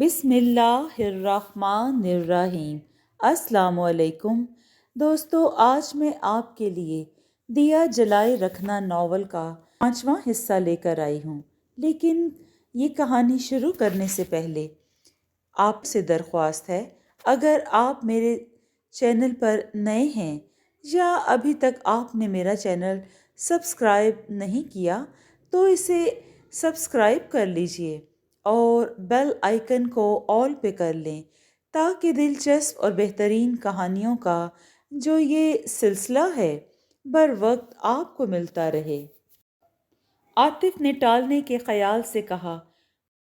بسم اللہ الرحمن الرحیم۔ السلام علیکم دوستو، آج میں آپ کے لیے دیا جلائے رکھنا ناول کا 5واں حصہ لے کر آئی ہوں، لیکن یہ کہانی شروع کرنے سے پہلے آپ سے درخواست ہے، اگر آپ میرے چینل پر نئے ہیں یا ابھی تک آپ نے میرا چینل سبسکرائب نہیں کیا تو اسے سبسکرائب کر لیجئے اور بیل آئیکن کو آل پہ کر لیں تاکہ دلچسپ اور بہترین کہانیوں کا جو یہ سلسلہ ہے بر وقت آپ کو ملتا رہے۔ عاطف نے ٹالنے کے خیال سے کہا،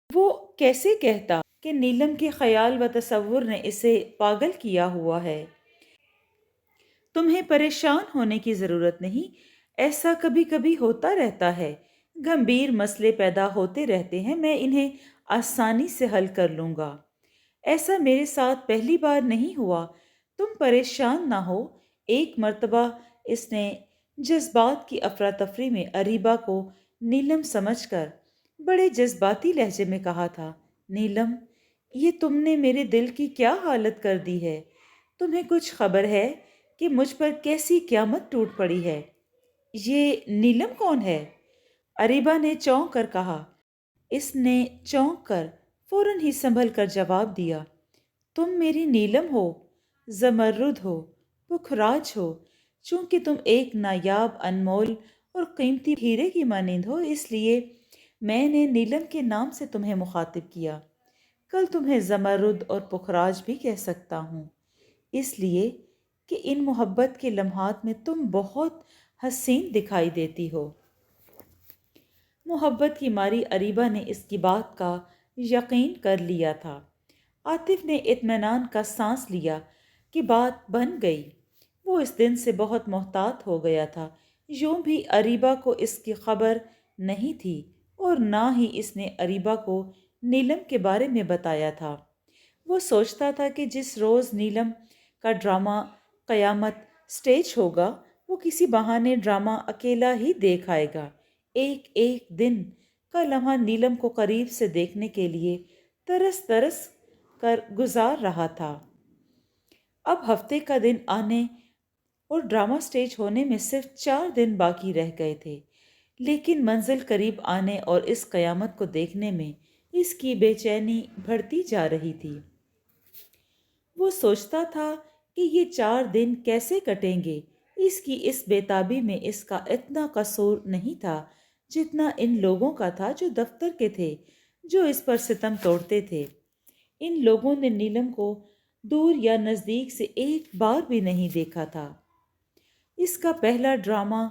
وہ کیسے کہتا کہ نیلم کے خیال و تصور نے اسے پاگل کیا ہوا ہے؟ تمہیں پریشان ہونے کی ضرورت نہیں، ایسا کبھی کبھی ہوتا رہتا ہے، گمبھیر مسئلے پیدا ہوتے رہتے ہیں، میں انہیں آسانی سے حل کر لوں گا۔ ایسا میرے ساتھ پہلی بار نہیں ہوا، تم پریشان نہ ہو۔ ایک مرتبہ اس نے جذبات کی افراتفری میں اریبہ کو نیلم سمجھ کر بڑے جذباتی لہجے میں کہا تھا، نیلم، یہ تم نے میرے دل کی کیا حالت کر دی ہے؟ تمہیں کچھ خبر ہے کہ مجھ پر کیسی قیامت ٹوٹ پڑی ہے؟ یہ نیلم کون ہے؟ اریبہ نے چونک کر کہا۔ اس نے چونک کر فوراً ہی سنبھل کر جواب دیا، تم میری نیلم ہو، زمرد ہو، پکھراج ہو۔ چونکہ تم ایک نایاب، انمول اور قیمتی ہیرے کی مانند ہو، اس لیے میں نے نیلم کے نام سے تمہیں مخاطب کیا۔ کل تمہیں زمرد اور پکھراج بھی کہہ سکتا ہوں، اس لیے کہ ان محبت کے لمحات میں تم بہت حسین دکھائی دیتی ہو۔ محبت کی ماری اریبہ نے اس کی بات کا یقین کر لیا تھا۔ عاطف نے اطمینان کا سانس لیا کہ بات بن گئی۔ وہ اس دن سے بہت محتاط ہو گیا تھا، یوں بھی اریبہ کو اس کی خبر نہیں تھی اور نہ ہی اس نے اریبہ کو نیلم کے بارے میں بتایا تھا۔ وہ سوچتا تھا کہ جس روز نیلم کا ڈرامہ قیامت سٹیج ہوگا، وہ کسی بہانے ڈرامہ اکیلا ہی دیکھ آئے گا۔ ایک ایک دن کا لمحہ نیلم کو قریب سے دیکھنے کے لیے ترس ترس کر گزار رہا تھا۔ اب ہفتے کا دن آنے اور ڈرامہ سٹیج ہونے میں صرف 4 دن باقی رہ گئے تھے، لیکن منزل قریب آنے اور اس قیامت کو دیکھنے میں اس کی بے چینی بڑھتی جا رہی تھی۔ وہ سوچتا تھا کہ یہ 4 دن کیسے کٹیں گے۔ اس کی اس بے تابی میں اس کا اتنا قصور نہیں تھا جتنا ان لوگوں کا تھا جو دفتر کے تھے، جو اس پر ستم توڑتے تھے۔ ان لوگوں نے نیلم کو دور یا نزدیک سے ایک بار بھی نہیں دیکھا تھا۔ اس کا پہلا ڈرامہ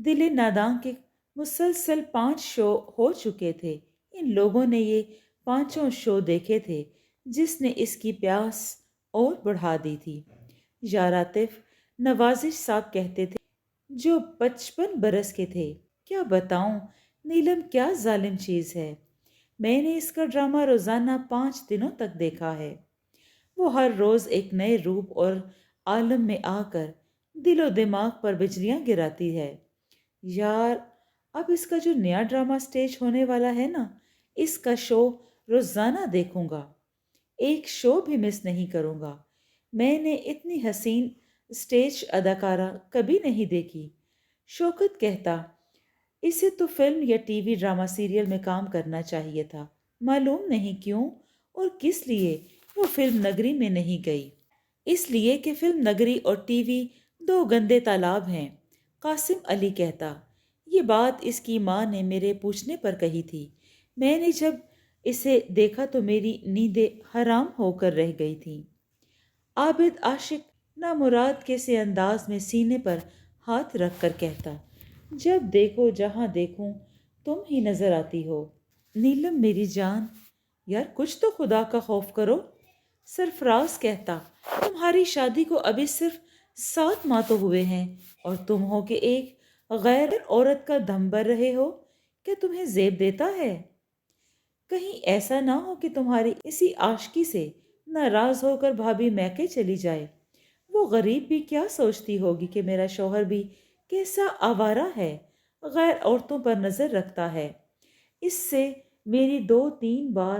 دل ناداں کے مسلسل 5 شو ہو چکے تھے۔ ان لوگوں نے یہ 5 شو دیکھے تھے، جس نے اس کی پیاس اور بڑھا دی تھی۔ یا عاطف، نوازش صاحب کہتے تھے، جو 55 برس کے تھے، کیا بتاؤں نیلم کیا ظالم چیز ہے۔ میں نے اس کا ڈرامہ روزانہ 5 دنوں تک دیکھا ہے۔ وہ ہر روز ایک نئے روپ اور عالم میں آ کر دل و دماغ پر بجلیاں گراتی ہے۔ یار، اب اس کا جو نیا ڈرامہ سٹیج ہونے والا ہے نا، اس کا شو روزانہ دیکھوں گا، ایک شو بھی مس نہیں کروں گا۔ میں نے اتنی حسین سٹیج اداکارہ کبھی نہیں دیکھی۔ شوکت کہتا، اسے تو فلم یا ٹی وی ڈرامہ سیریل میں کام کرنا چاہیے تھا، معلوم نہیں کیوں اور کس لیے وہ فلم نگری میں نہیں گئی۔ اس لیے کہ فلم نگری اور ٹی وی 2 گندے تالاب ہیں، قاسم علی کہتا۔ یہ بات اس کی ماں نے میرے پوچھنے پر کہی تھی۔ میں نے جب اسے دیکھا تو میری نیندیں حرام ہو کر رہ گئی تھیں۔ عابد عاشق نامراد کے سے انداز میں سینے پر ہاتھ رکھ کر کہتا، جب دیکھو جہاں دیکھوں تم ہی نظر آتی ہو۔ نیلم میری جان، یار کچھ تو خدا کا خوف کرو۔ سرفراز کہتا، تمہاری شادی کو ابھی صرف 7 ماہ تو ہوئے ہیں اور تم ہو کہ ایک غیر عورت کا دم بھر رہے ہو، کیا تمہیں زیب دیتا ہے؟ کہیں ایسا نہ ہو کہ تمہاری اسی عاشقی سے ناراض ہو کر بھابھی میکے چلی جائے۔ وہ غریب بھی کیا سوچتی ہوگی کہ میرا شوہر بھی کیسا آوارہ ہے، غیر عورتوں پر نظر رکھتا ہے۔ اس سے میری 2-3 بار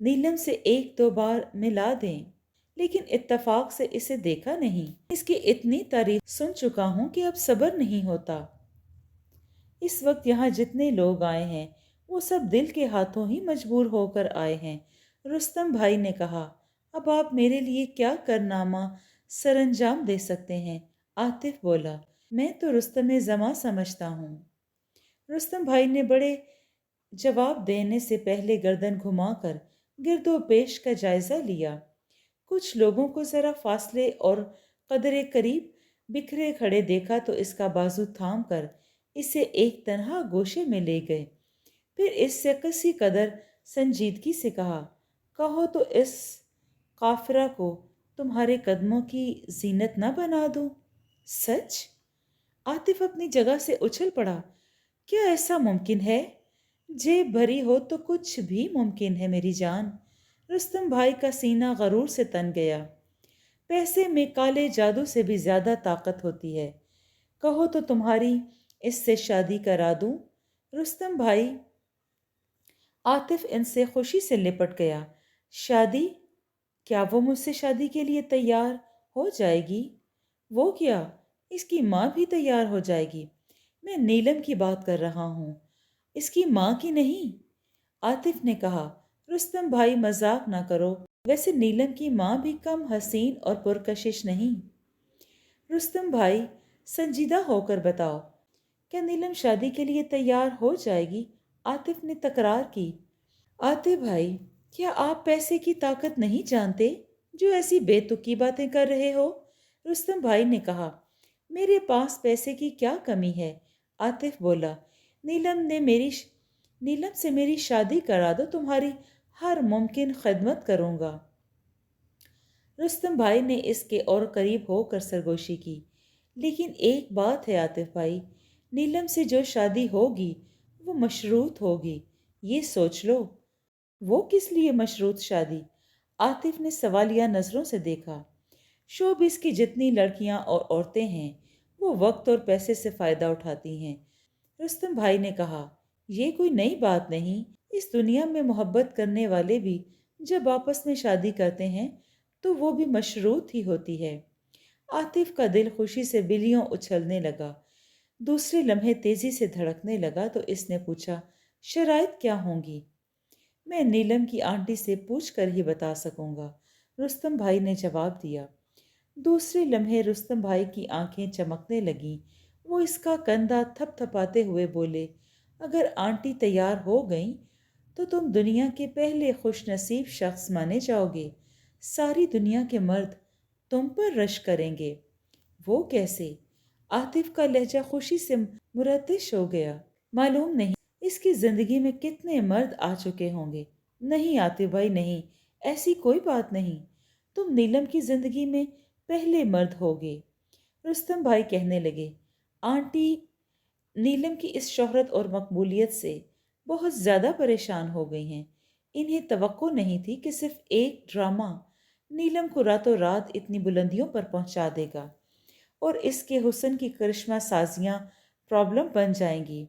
نیلم سے ایک دو بار ملا دیں، لیکن اتفاق سے اسے دیکھا نہیں۔ اس کی اتنی تعریف سن چکا ہوں کہ اب صبر نہیں ہوتا۔ اس وقت یہاں جتنے لوگ آئے ہیں وہ سب دل کے ہاتھوں ہی مجبور ہو کر آئے ہیں۔ رستم بھائی نے کہا، اب آپ میرے لیے کیا کارنامہ سر انجام دے سکتے ہیں؟ عاطف بولا، میں تو رستم زماں سمجھتا ہوں۔ رستم بھائی نے بڑے جواب دینے سے پہلے گردن گھما کر گرد و پیش کا جائزہ لیا۔ کچھ لوگوں کو ذرا فاصلے اور قدرے قریب بکھرے کھڑے دیکھا تو اس کا بازو تھام کر اسے ایک تنہا گوشے میں لے گئے۔ پھر اس سے کسی قدر سنجیدگی سے کہا، کہو تو اس قافرہ کو تمہارے قدموں کی زینت نہ بنا دوں؟ سچ؟ عاطف اپنی جگہ سے اچھل پڑا، کیا ایسا ممکن ہے؟ جیب بھری ہو تو کچھ بھی ممکن ہے میری جان۔ رستم بھائی کا سینہ غرور سے تن گیا۔ پیسے میں کالے جادو سے بھی زیادہ طاقت ہوتی ہے، کہو تو تمہاری اس سے شادی کرا دوں؟ رستم بھائی عاطف ان سے خوشی سے لپٹ گیا۔ شادی؟ کیا وہ مجھ سے شادی کے لیے تیار ہو جائے گی؟ وہ کیا، اس کی ماں بھی تیار ہو جائے گی؟ میں نیلم کی بات کر رہا ہوں، اس کی ماں کی نہیں۔ عاطف نے کہا، رستم بھائی مذاق نہ کرو، ویسے نیلم کی ماں بھی کم حسین اور پرکشش نہیں۔ رستم بھائی سنجیدہ ہو کر بتاؤ، کیا نیلم شادی کے لیے تیار ہو جائے گی؟ عاطف نے تکرار کی۔ عاطف بھائی، کیا آپ پیسے کی طاقت نہیں جانتے جو ایسی بے تکی باتیں کر رہے ہو؟ رستم بھائی نے کہا، میرے پاس پیسے کی کیا کمی ہے؟ عاطف بولا، نیلم سے میری شادی کرا دو، تمہاری ہر ممکن خدمت کروں گا۔ رستم بھائی نے اس کے اور قریب ہو کر سرگوشی کی، لیکن ایک بات ہے عاطف بھائی، نیلم سے جو شادی ہوگی وہ مشروط ہوگی، یہ سوچ لو۔ وہ کس لیے مشروط شادی؟ عاطف نے سوالیہ نظروں سے دیکھا۔ شوبز کی جتنی لڑکیاں اور عورتیں ہیں وہ وقت اور پیسے سے فائدہ اٹھاتی ہیں۔ رستم بھائی نے کہا، یہ کوئی نئی بات نہیں، اس دنیا میں محبت کرنے والے بھی جب آپس میں شادی کرتے ہیں تو وہ بھی مشروط ہی ہوتی ہے۔ عاطف کا دل خوشی سے بلیوں اچھلنے لگا۔ دوسرے لمحے تیزی سے دھڑکنے لگا تو اس نے پوچھا، شرائط کیا ہوں گی؟ میں نیلم کی آنٹی سے پوچھ کر ہی بتا سکوں گا، رستم بھائی نے جواب دیا۔ دوسرے لمحے رستم بھائی کی آنکھیں چمکنے لگیں۔ وہ اس کا کندھا تھپ تھپاتے ہوئے بولے، اگر آنٹی تیار ہو گئیں تو تم دنیا کے پہلے خوش نصیب شخص مانے جاؤ گے۔ ساری دنیا کے مرد تم پر رش کریں گے۔ وہ کیسے؟ عاطف کا لہجہ خوشی سے مرتعش ہو گیا۔ معلوم نہیں اس کی زندگی میں کتنے مرد آ چکے ہوں گے۔ نہیں عاطف بھائی نہیں، ایسی کوئی بات نہیں، تم نیلم کی زندگی میں پہلے مرد ہوگے۔ رستم بھائی کہنے لگے، آنٹی نیلم کی اس شہرت اور مقبولیت سے بہت زیادہ پریشان ہو گئی ہیں۔ انہیں توقع نہیں تھی کہ صرف ایک ڈرامہ نیلم کو راتوں رات اتنی بلندیوں پر پہنچا دے گا اور اس کے حسن کی کرشمہ سازیاں پرابلم بن جائیں گی۔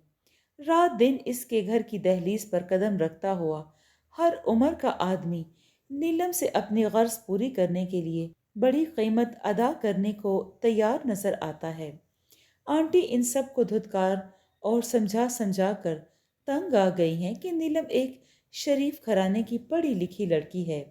رات دن اس کے گھر کی دہلیز پر قدم رکھتا ہوا ہر عمر کا آدمی نیلم سے اپنی غرض پوری کرنے کے لیے بڑی قیمت ادا کرنے کو تیار نظر آتا ہے۔ آنٹی ان سب کو دھتکار اور سمجھا کر تنگ آ گئی ہیں کہ نیلم ایک شریف گھرانے کی پڑھی لکھی لڑکی ہے۔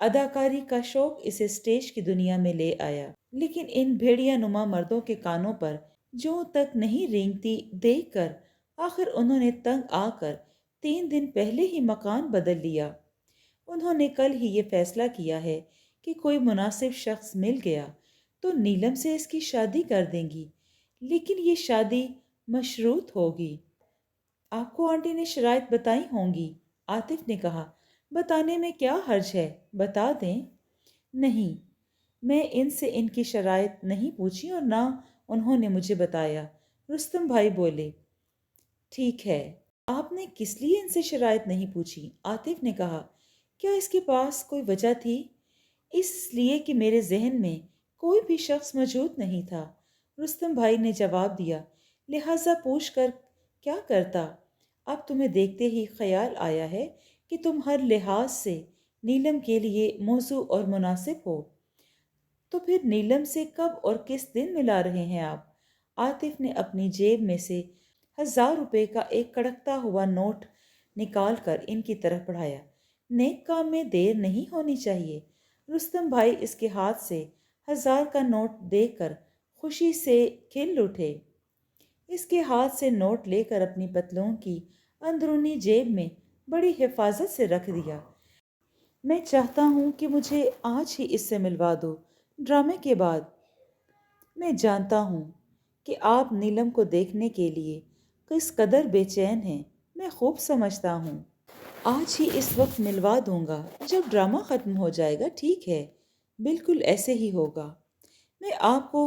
اداکاری کا شوق اسے اسٹیج کی دنیا میں لے آیا، لیکن ان بھیڑیا نما مردوں کے کانوں پر جو تک نہیں رینگتی دیکھ کر آخر انہوں نے تنگ آ کر 3 دن پہلے ہی مکان بدل لیا۔ انہوں نے کل ہی یہ فیصلہ کیا ہے کہ کوئی مناسب شخص مل گیا تو نیلم سے اس کی شادی کر دیں گی، لیکن یہ شادی مشروط ہوگی۔ آپ کو آنٹی نے شرائط بتائی ہوں گی، عاطف نے کہا۔ بتانے میں کیا حرج ہے، بتا دیں۔ نہیں، میں ان سے ان کی شرائط نہیں پوچھی اور نہ انہوں نے مجھے بتایا، رستم بھائی بولے۔ ٹھیک ہے، آپ نے کس لیے ان سے شرائط نہیں پوچھی؟ عاطف نے کہا۔ کیا اس کے پاس کوئی وجہ تھی؟ اس لیے کہ میرے ذہن میں کوئی بھی شخص موجود نہیں تھا، رستم بھائی نے جواب دیا۔ لہٰذا پوچھ کر کیا کرتا؟ اب تمہیں دیکھتے ہی خیال آیا ہے کہ تم ہر لحاظ سے نیلم کے لیے موزوں اور مناسب ہو۔ تو پھر نیلم سے کب اور کس دن ملا رہے ہیں آپ؟ عاطف نے اپنی جیب میں سے 1000 روپے کا ایک کڑکتا ہوا نوٹ نکال کر ان کی طرف بڑھایا۔ نیک کام میں دیر نہیں ہونی چاہیے۔ رستم بھائی اس کے ہاتھ سے 1000 کا نوٹ دیکھ کر خوشی سے کھل اٹھے۔ اس کے ہاتھ سے نوٹ لے کر اپنی پتلون کی اندرونی جیب میں بڑی حفاظت سے رکھ دیا۔ میں چاہتا ہوں کہ مجھے آج ہی اس سے ملوا دو، ڈرامے کے بعد۔ میں جانتا ہوں کہ آپ نیلم کو دیکھنے کے لیے کس قدر بے چین ہیں، میں خوب سمجھتا ہوں۔ آج ہی اس وقت ملوا دوں گا جب ڈرامہ ختم ہو جائے گا، ٹھیک ہے؟ بالکل ایسے ہی ہوگا۔ میں آپ کو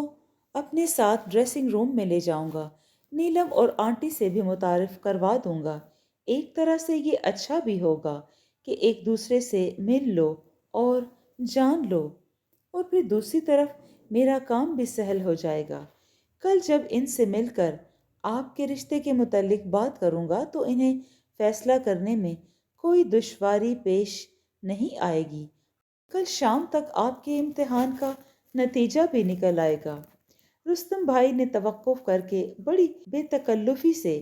اپنے ساتھ ڈریسنگ روم میں لے جاؤں گا، نیلم اور آنٹی سے بھی متعارف کروا دوں گا۔ ایک طرح سے یہ اچھا بھی ہوگا کہ ایک دوسرے سے مل لو اور جان لو، اور پھر دوسری طرف میرا کام بھی سہل ہو جائے گا۔ کل جب ان سے مل کر آپ کے رشتے کے متعلق بات کروں گا تو انہیں فیصلہ کرنے میں کوئی دشواری پیش نہیں آئے گی۔ کل شام تک آپ کے امتحان کا نتیجہ بھی نکل آئے گا۔ رستم بھائی نے توقف کر کے بڑی بے تکلفی سے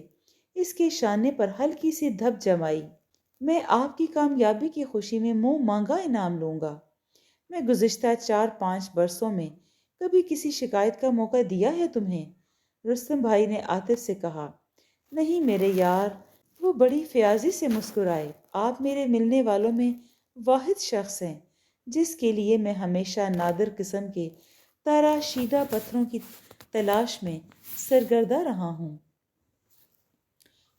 اس کے شانے پر ہلکی سی دھپ جمائی۔ میں آپ کی کامیابی کی خوشی میں منہ مانگا انعام لوں گا۔ میں گزشتہ 4-5 برسوں میں کبھی کسی شکایت کا موقع دیا ہے تمہیں؟ رستم بھائی نے عاطف سے کہا۔ نہیں میرے یار، وہ بڑی فیاضی سے مسکرائے۔ آپ میرے ملنے والوں میں واحد شخص ہیں جس کے لیے میں ہمیشہ نادر قسم کے تراشیدہ پتھروں کی تلاش میں سرگردہ رہا ہوں۔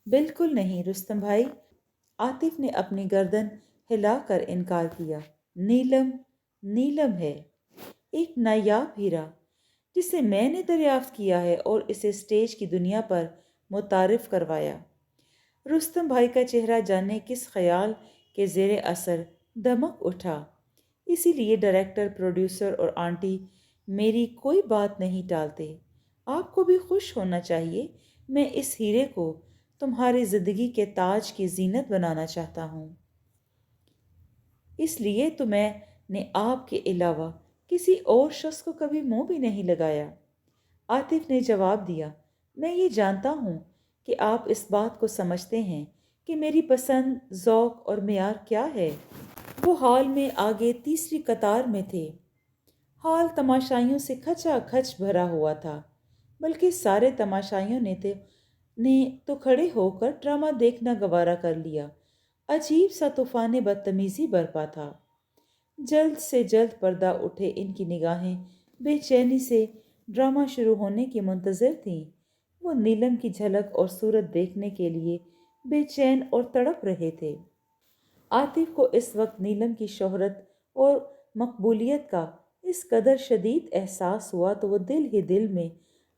بالکل نہیں رستم بھائی، عاطف نے اپنی گردن ہلا کر انکار کیا۔ نیلم، نیلم ہے ایک نایاب ہیرا جسے میں نے دریافت کیا ہے اور اسے اسٹیج کی دنیا پر متعارف کروایا۔ رستم بھائی کا چہرہ جانے کس خیال کے زیر اثر دمک اٹھا۔ اسی لیے ڈائریکٹر، پروڈیوسر اور آنٹی میری کوئی بات نہیں ٹالتے۔ آپ کو بھی خوش ہونا چاہیے۔ میں اس ہیرے کو تمہاری زندگی کے تاج کی زینت بنانا چاہتا ہوں۔ اس لیے تو میں نے آپ کے علاوہ کسی اور شخص کو کبھی منہ بھی نہیں لگایا۔ عاطف نے جواب دیا، میں یہ جانتا ہوں کہ آپ اس بات کو سمجھتے ہیں کہ میری پسند، ذوق اور معیار کیا ہے۔ وہ ہال میں آگے تیسری قطار میں تھے۔ ہال تماشائیوں سے کھچا کھچ بھرا ہوا تھا، بلکہ سارے تماشائیوں نے تو کھڑے ہو کر ڈرامہ دیکھنا گوارا کر لیا۔ عجیب سا طوفان بدتمیزی برپا تھا۔ جلد سے جلد پردہ اٹھے ان کی نگاہیں بے چینی سے ڈرامہ شروع ہونے کی منتظر تھیں۔ وہ نیلم کی جھلک اور صورت دیکھنے کے لیے بے چین اور تڑپ رہے تھے۔ عاطف کو اس وقت نیلم کی شہرت اور مقبولیت کا اس قدر شدید احساس ہوا تو وہ دل ہی دل میں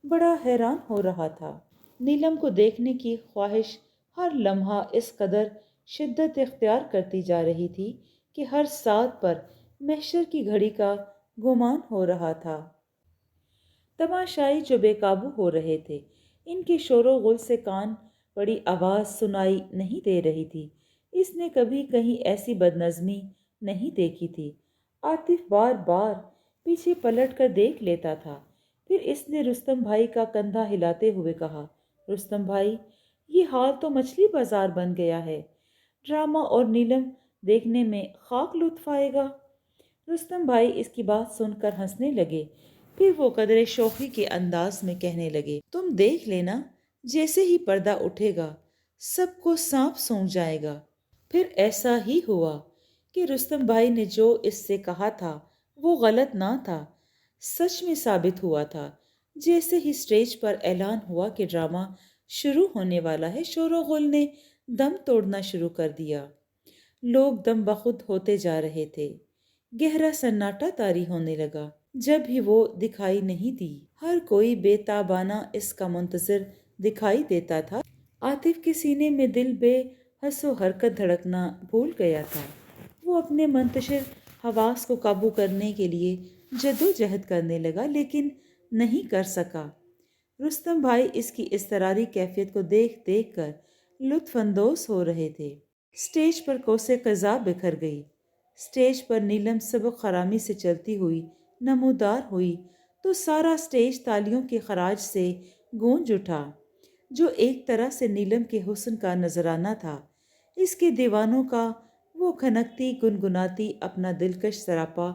بڑا حیران ہو رہا تھا۔ نیلم کو دیکھنے کی خواہش ہر لمحہ اس قدر شدت اختیار کرتی جا رہی تھی کہ ہر ساتھ پر محشر کی گھڑی کا گمان ہو رہا تھا۔ تماشائی جو بے قابو ہو رہے تھے، ان کے شور و غل سے کان بڑی آواز سنائی نہیں دے رہی تھی۔ اس نے کبھی کہیں ایسی بدنظمی نہیں دیکھی تھی۔ عاطف بار بار پیچھے پلٹ کر دیکھ لیتا تھا۔ پھر اس نے رستم بھائی کا کندھا ہلاتے ہوئے کہا، رستم بھائی، یہ حال تو مچھلی بازار بن گیا ہے۔ ڈرامہ اور نیلم دیکھنے میں خاک لطف آئے گا۔ رستم بھائی اس کی بات سن کر ہنسنے لگے، پھر وہ قدرے شوخی کے انداز میں کہنے لگے، تم دیکھ لینا، جیسے ہی پردہ اٹھے گا سب کو سانپ سونگھ جائے گا۔ پھر ایسا ہی ہوا کہ رستم بھائی نے جو اس سے کہا تھا وہ غلط نہ تھا، سچ میں ثابت ہوا تھا۔ جیسے ہی سٹیج پر اعلان ہوا کہ ڈرامہ شروع ہونے والا ہے، شور و غل نے دم توڑنا شروع کر دیا۔ لوگ دم بخود ہوتے جا رہے تھے۔ گہرا سناٹا طاری ہونے لگا۔ جب ہی وہ دکھائی نہیں دی، ہر کوئی بے تابانہ اس کا منتظر دکھائی دیتا تھا۔ عاطف کے سینے میں دل بے حس و حرکت دھڑکنا بھول گیا تھا۔ وہ اپنے منتشر حواس کو قابو کرنے کے لیے جدوجہد کرنے لگا، لیکن نہیں کر سکا۔ رستم بھائی اس کی اضطراری کیفیت کو دیکھ دیکھ کر لطف اندوز ہو رہے تھے۔ اسٹیج پر کوسے قضا بکھر گئی۔ اسٹیج پر نیلم سبق خرامی سے چلتی ہوئی نمودار ہوئی تو سارا اسٹیج تالیوں کے خراج سے گونج اٹھا، جو ایک طرح سے نیلم کے حسن کا نذرانہ تھا۔ اس کے دیوانوں کا وہ کھنکتی گنگناتی اپنا دلکش سراپا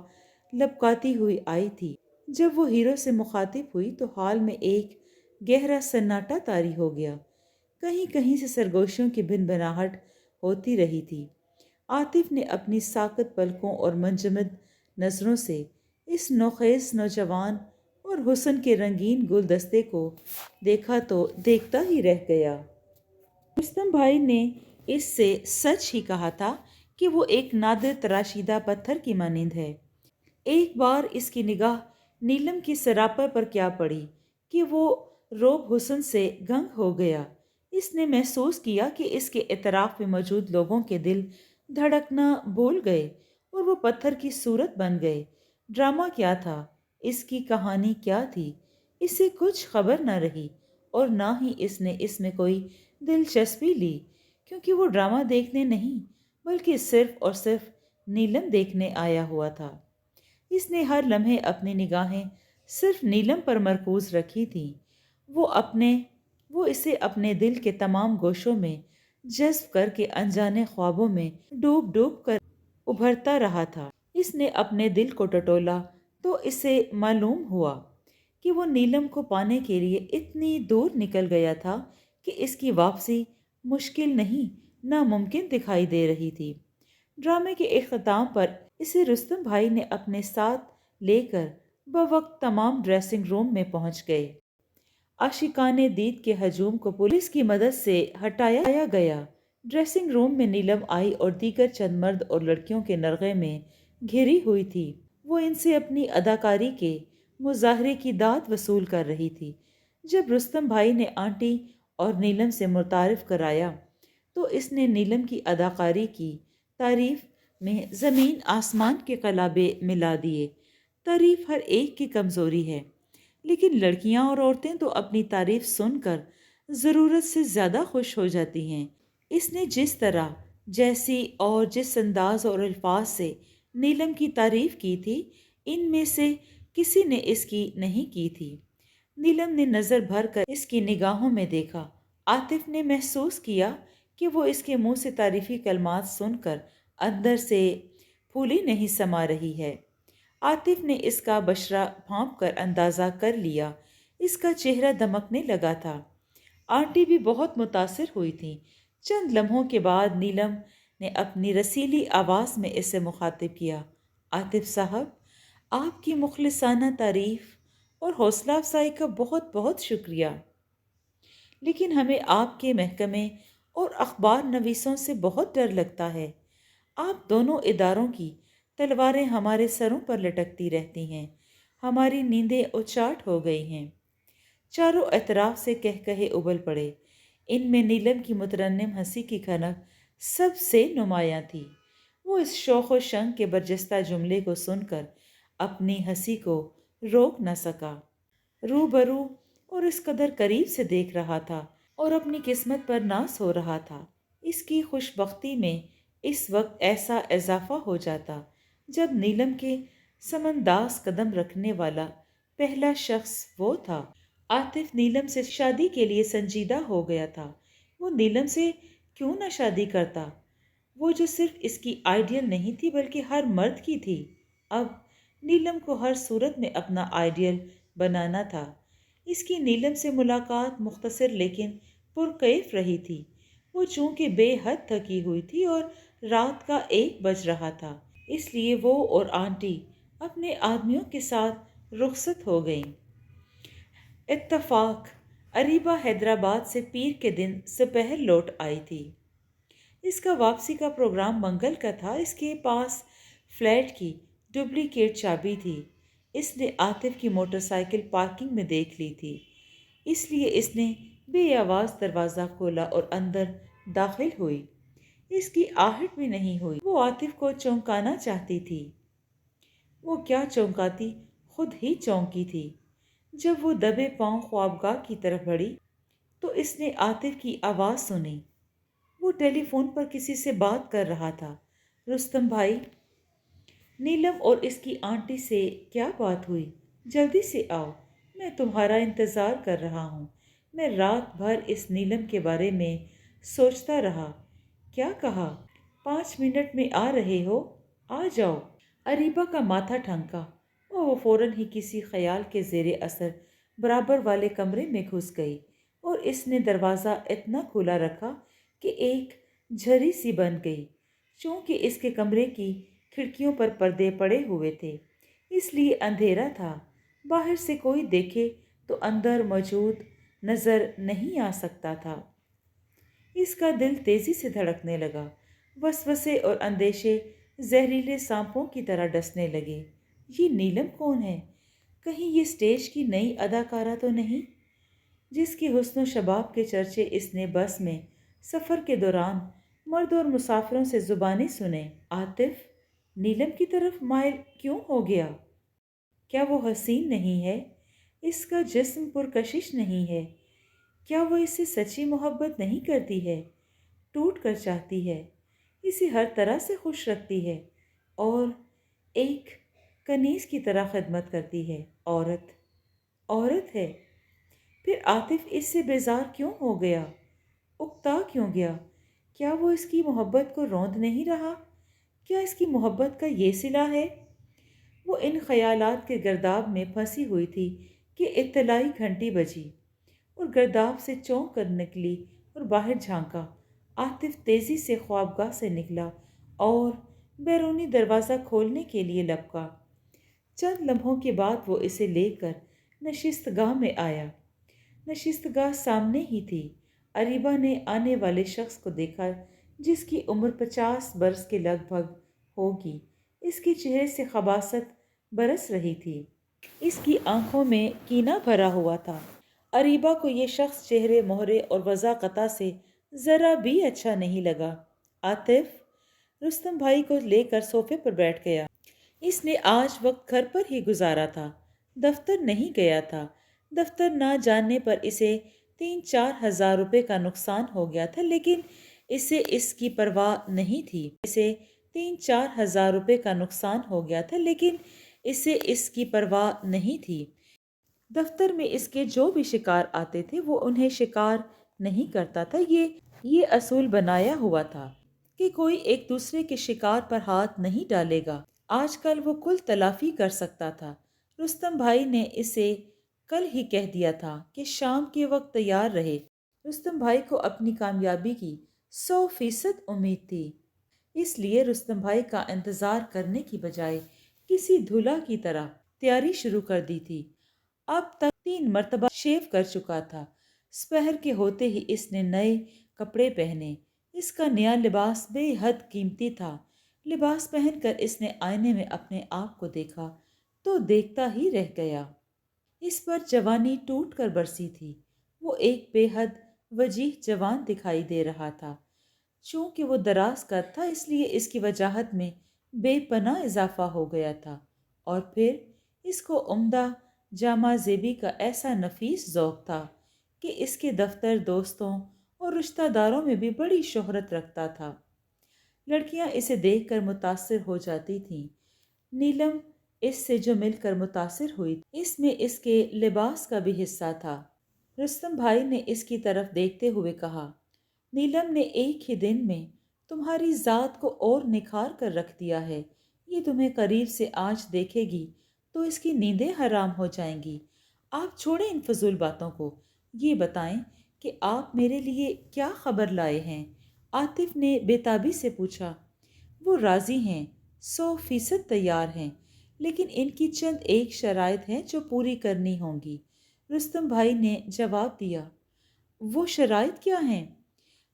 لپکاتی ہوئی آئی تھی۔ جب وہ ہیرو سے مخاطب ہوئی تو ہال میں ایک گہرا سناٹا طاری ہو گیا۔ کہیں کہیں سے سرگوشیوں کی بھنبھناہٹ ہوتی رہی تھی۔ عاطف نے اپنی ساکت پلکوں اور منجمد نظروں سے اس نوخیز نوجوان اور حسن کے رنگین گلدستے کو دیکھا تو دیکھتا ہی رہ گیا۔ رستم بھائی نے اس سے سچ ہی کہا تھا کہ وہ ایک نادر تراشیدہ پتھر کی مانند ہے۔ ایک بار اس کی نگاہ نیلم کی سراپا پر کیا پڑی کہ وہ روب حسن سے گنگ ہو گیا۔ اس نے محسوس کیا کہ اس کے اطراف میں موجود لوگوں کے دل دھڑکنا بھول گئے اور وہ پتھر کی صورت بن گئے۔ ڈرامہ کیا تھا؟ اس کی کہانی کیا تھی؟ اسے کچھ خبر نہ رہی اور نہ ہی اس نے اس میں کوئی دلچسپی لی، کیونکہ وہ ڈرامہ دیکھنے نہیں بلکہ صرف اور صرف نیلم دیکھنے آیا ہوا تھا۔ اس نے ہر لمحے اپنی نگاہیں صرف نیلم پر مرکوز رکھی تھیں۔ وہ اسے اپنے دل کے تمام گوشوں میں جذب کر کے انجانے خوابوں میں ڈوب ڈوب کر ابھرتا رہا تھا۔ اس نے اپنے دل کو ٹٹولا تو اسے معلوم ہوا کہ وہ نیلم کو پانے کے لیے اتنی دور نکل گیا تھا کہ اس کی واپسی مشکل نہیں ناممکن دکھائی دے رہی تھی۔ ڈرامے کے اختتام پر اسے رستم بھائی نے اپنے ساتھ لے کر بوقت تمام ڈریسنگ روم میں پہنچ گئے۔ عاشقانہ دید کے ہجوم کو پولیس کی مدد سے ہٹایا گیا۔ ڈریسنگ روم میں نیلم آئی اور دیگر چند مرد اور لڑکیوں کے نرغے میں گھری ہوئی تھی۔ وہ ان سے اپنی اداکاری کے مظاہرے کی داد وصول کر رہی تھی۔ جب رستم بھائی نے آنٹی اور نیلم سے متعارف کرایا تو اس نے نیلم کی اداکاری کی تعریف میں زمین آسمان کے قلابے ملا دیے۔ تعریف ہر ایک کی کمزوری ہے، لیکن لڑکیاں اور عورتیں تو اپنی تعریف سن کر ضرورت سے زیادہ خوش ہو جاتی ہیں۔ اس نے جس طرح، جیسی اور جس انداز اور الفاظ سے نیلم کی تعریف کی تھی، ان میں سے کسی نے اس کی نہیں کی تھی۔ نیلم نے نظر بھر کر اس کی نگاہوں میں دیکھا۔ عاطف نے محسوس کیا کہ وہ اس کے منہ سے تعریفی کلمات سن کر اندر سے پھولی نہیں سما رہی ہے۔ عاطف نے اس کا بشرہ بھانپ کر اندازہ کر لیا۔ اس کا چہرہ دمکنے لگا تھا۔ آنٹی بھی بہت متاثر ہوئی تھیں۔ چند لمحوں کے بعد نیلم نے اپنی رسیلی آواز میں اسے مخاطب کیا، عاطف صاحب، آپ کی مخلصانہ تعریف اور حوصلہ افزائی کا بہت بہت شکریہ، لیکن ہمیں آپ کے محکمے اور اخبار نویسوں سے بہت ڈر لگتا ہے۔ آپ دونوں اداروں کی تلواریں ہمارے سروں پر لٹکتی رہتی ہیں۔ ہماری نیندیں اچاٹ ہو گئی ہیں۔ چاروں اطراف سے کہے ابل پڑے۔ ان میں نیلم کی مترنم ہنسی کی کھنک سب سے نمایاں تھی۔ وہ اس شوق و شنگ کے برجستہ جملے کو سن کر اپنی ہنسی کو روک نہ سکا۔ روبرو اور اس قدر قریب سے دیکھ رہا تھا اور اپنی قسمت پر ناز ہو رہا تھا۔ اس کی خوش بختی میں اس وقت ایسا اضافہ ہو جاتا جب نیلم کے سمنداز قدم رکھنے والا پہلا شخص وہ تھا۔ عاطف نیلم سے شادی کے لیے سنجیدہ ہو گیا تھا۔ وہ نیلم سے کیوں نہ شادی کرتا، وہ جو صرف اس کی آئیڈیل نہیں تھی بلکہ ہر مرد کی تھی۔ اب نیلم کو ہر صورت میں اپنا آئیڈیل بنانا تھا۔ اس کی نیلم سے ملاقات مختصر لیکن پرکیف رہی تھی۔ وہ چونکہ بے حد تھکی ہوئی تھی اور رات کا 1 بج رہا تھا، اس لیے وہ اور آنٹی اپنے آدمیوں کے ساتھ رخصت ہو گئیں۔ اتفاق، اریبہ حیدرآباد سے پیر کے دن سپہر لوٹ آئی تھی۔ اس کا واپسی کا پروگرام منگل کا تھا۔ اس کے پاس فلیٹ کی ڈپلیکیٹ چابی تھی۔ اس نے عاطف کی موٹر سائیکل پارکنگ میں دیکھ لی تھی، اس لیے اس نے بے آواز دروازہ کھولا اور اندر داخل ہوئی۔ اس کی آہٹ بھی نہیں ہوئی۔ وہ عاطف کو چونکانا چاہتی تھی۔ وہ کیا چونکاتی، خود ہی چونکی تھی۔ جب وہ دبے پاؤں خوابگاہ کی طرف بڑھی تو اس نے عاطف کی آواز سنی۔ وہ ٹیلی فون پر کسی سے بات کر رہا تھا۔ رستم بھائی، نیلم اور اس کی آنٹی سے کیا بات ہوئی؟ جلدی سے آؤ، میں تمہارا انتظار کر رہا ہوں۔ میں رات بھر اس نیلم کے بارے میں سوچتا رہا۔ کیا کہا؟ 5 منٹ میں آ رہے ہو؟ آ جاؤ۔ اریبہ کا ماتھا ٹھنکا اور وہ فوراً ہی کسی خیال کے زیر اثر برابر والے کمرے میں گھس گئی، اور اس نے دروازہ اتنا کھلا رکھا کہ ایک جھری سی بن گئی۔ چونکہ اس کے کمرے کی کھڑکیوں پر پردے پڑے ہوئے تھے، اس لیے اندھیرا تھا۔ باہر سے کوئی دیکھے تو اندر موجود نظر نہیں آ سکتا تھا۔ اس کا دل تیزی سے دھڑکنے لگا۔ وسوسے اور اندیشے زہریلے سانپوں کی طرح ڈسنے لگے۔ یہ نیلم کون ہے؟ کہیں یہ اسٹیج کی نئی اداکارہ تو نہیں، جس کی حسن و شباب کے چرچے اس نے بس میں سفر کے دوران مرد اور مسافروں سے زبانی سنے؟ عاطف نیلم کی طرف مائل کیوں ہو گیا؟ کیا وہ حسین نہیں ہے؟ اس کا جسم پرکشش نہیں ہے؟ کیا وہ اس سے سچی محبت نہیں کرتی ہے؟ ٹوٹ کر چاہتی ہے، اسے ہر طرح سے خوش رکھتی ہے اور ایک کنیز کی طرح خدمت کرتی ہے۔ عورت ہے۔ پھر عاطف اس سے بیزار کیوں ہو گیا؟ اکتا کیوں گیا؟ کیا وہ اس کی محبت کو روند نہیں رہا؟ کیا اس کی محبت کا یہ صلہ ہے؟ وہ ان خیالات کے گرداب میں پھنسی ہوئی تھی کہ اطلاعی گھنٹی بجی اور گرداب سے چونک کر نکلی اور باہر جھانکا۔ عاطف تیزی سے خوابگاہ سے نکلا اور بیرونی دروازہ کھولنے کے لیے لپکا۔ چند لمحوں کے بعد وہ اسے لے کر نشست گاہ میں آیا۔ نشست گاہ سامنے ہی تھی۔ اریبہ نے آنے والے شخص کو دیکھا، جس کی عمر 50 برس کے لگ بھگ ہوگی۔ اس کے چہرے سے خباثت برس رہی تھی۔ اس کی آنکھوں میں کینہ بھرا ہوا تھا۔ اریبہ کو یہ شخص چہرے مہرے اور وضاحت سے ذرا بھی اچھا نہیں لگا۔ عاطف رستم بھائی کو لے کر صوفے پر بیٹھ گیا۔ اس نے آج وقت گھر پر ہی گزارا تھا، دفتر نہیں گیا تھا۔ دفتر نہ جانے پر اسے 3-4 ہزار روپے کا نقصان ہو گیا تھا، لیکن اسے اس کی پرواہ نہیں تھی۔ اسے 3-4 ہزار روپے کا نقصان ہو گیا تھا، لیکن اسے اس کی پرواہ نہیں تھی۔ دفتر میں اس کے جو بھی شکار آتے تھے وہ انہیں شکار نہیں کرتا تھا۔ یہ اصول بنایا ہوا تھا کہ کوئی ایک دوسرے کے شکار پر ہاتھ نہیں ڈالے گا۔ آج کل وہ کل تلافی کر سکتا تھا۔ رستم بھائی نے اسے کل ہی کہہ دیا تھا کہ شام کے وقت تیار رہے۔ رستم بھائی کو اپنی کامیابی کی 100% امید تھی، اس لیے رستم بھائی کا انتظار کرنے کی بجائے کسی دھلا کی طرح تیاری شروع کر دی تھی۔ اب تک 3 مرتبہ شیو کر چکا تھا۔ سپہر کے ہوتے ہی اس نے نئے کپڑے پہنے۔ اس کا نیا لباس بے حد قیمتی تھا۔ لباس پہن کر اس نے آئینے میں اپنے آپ کو دیکھا تو دیکھتا ہی رہ گیا۔ اس پر جوانی ٹوٹ کر برسی تھی۔ وہ ایک بے حد وجیح جوان دکھائی دے رہا تھا۔ چونکہ وہ دراز قد تھا، اس لیے اس کی وجاہت میں بے پناہ اضافہ ہو گیا تھا، اور پھر اس کو عمدہ جامہ زیبی کا ایسا نفیس ذوق تھا کہ اس کے دفتر دوستوں اور رشتہ داروں میں بھی بڑی شہرت رکھتا تھا۔ لڑکیاں اسے دیکھ کر متاثر ہو جاتی تھیں۔ نیلم اس سے جو مل کر متاثر ہوئی، اس میں اس کے لباس کا بھی حصہ تھا۔ رستم بھائی نے اس کی طرف دیکھتے ہوئے کہا، نیلم نے ایک ہی دن میں تمہاری ذات کو اور نکھار کر رکھ دیا ہے۔ یہ تمہیں قریب سے آج دیکھے گی تو اس کی نیندیں حرام ہو جائیں گی۔ آپ چھوڑیں ان فضول باتوں کو، یہ بتائیں کہ آپ میرے لیے کیا خبر لائے ہیں؟ عاطف نے بے تابی سے پوچھا۔ وہ راضی ہیں، 100% تیار ہیں، لیکن ان کی چند ایک شرائط ہیں جو پوری کرنی ہوں گی، رستم بھائی نے جواب دیا۔ وہ شرائط کیا ہیں؟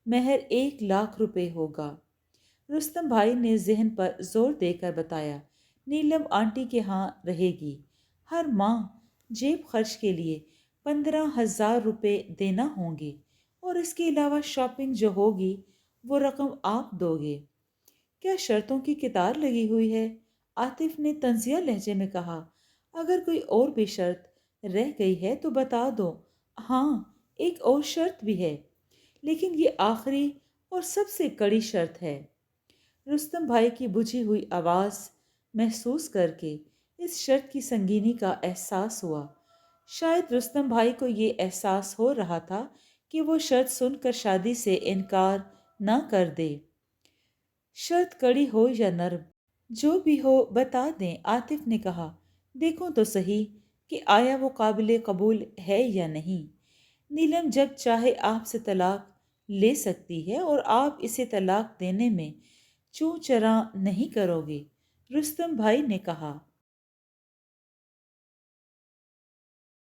مہر 1,00,000 روپے ہوگا، رستم بھائی نے ذہن پر زور دے کر بتایا۔ نیلم آنٹی کے ہاں رہے گی، ہر ماہ جیب خرچ کے لیے 15,000 روپے دینا ہوں گے، اور اس کے علاوہ شاپنگ جو ہوگی وہ رقم آپ دو گے۔ کیا شرطوں کی کتار لگی ہوئی ہے؟ عاطف نے طنزیہ لہجے میں کہا۔ اگر کوئی اور بھی شرط رہ گئی ہے تو بتا دو۔ ہاں، ایک اور شرط بھی ہے، لیکن یہ آخری اور سب سے کڑی شرط ہے۔ رستم بھائی کی بجھی ہوئی آواز محسوس کر کے اس شرط کی سنگینی کا احساس ہوا۔ شاید رستم بھائی کو یہ احساس ہو رہا تھا کہ وہ شرط سن کر شادی سے انکار نہ کر دے۔ شرط کڑی ہو یا نرم، جو بھی ہو بتا دیں، عاطف نے کہا۔ دیکھو تو صحیح کہ آیا وہ قابل قبول ہے یا نہیں۔ نیلم جب چاہے آپ سے طلاق لے سکتی ہے اور آپ اسے طلاق دینے میں چوں چراں نہیں کرو گے، رستم بھائی نے کہا۔